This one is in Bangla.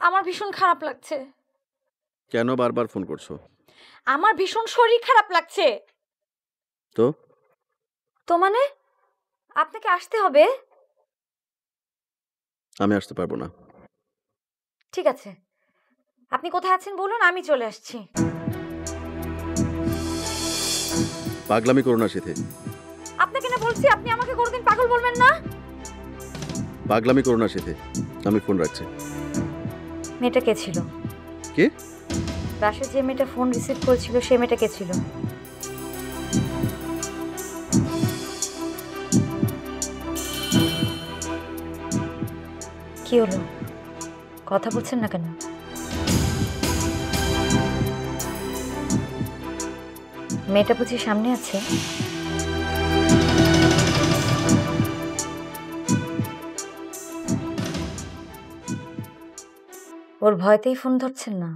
আমার ভীষণ খারাপ লাগছে। কেন বারবার ফোন করছো? আমার ভীষণ শরীর খারাপ লাগছে। তো তো মানে আপনাকে আসতে হবে? আমি আসতে পারবো না। ঠিক আছে, আপনি কোথায় আছেন বলুন, আমি চলে আসছি। পাগলামি করো না সিথে। আপনাকে না বলছি আপনি আমাকে কোনোদিন পাগল বলবেন না। পাগলামি করো না সিথে, আমি ফোন রাখছি। মেয়েটা কে ছিল? কে? বাসায় যে মেয়েটা ফোন রিসিভ করেছিল সে মেয়েটা কে ছিল? কি হলো, কথা বলছেন না কেন? মেয়েটা বুঝি সামনে আছে? ওর ভয়তেই ফোন ধরছেন না?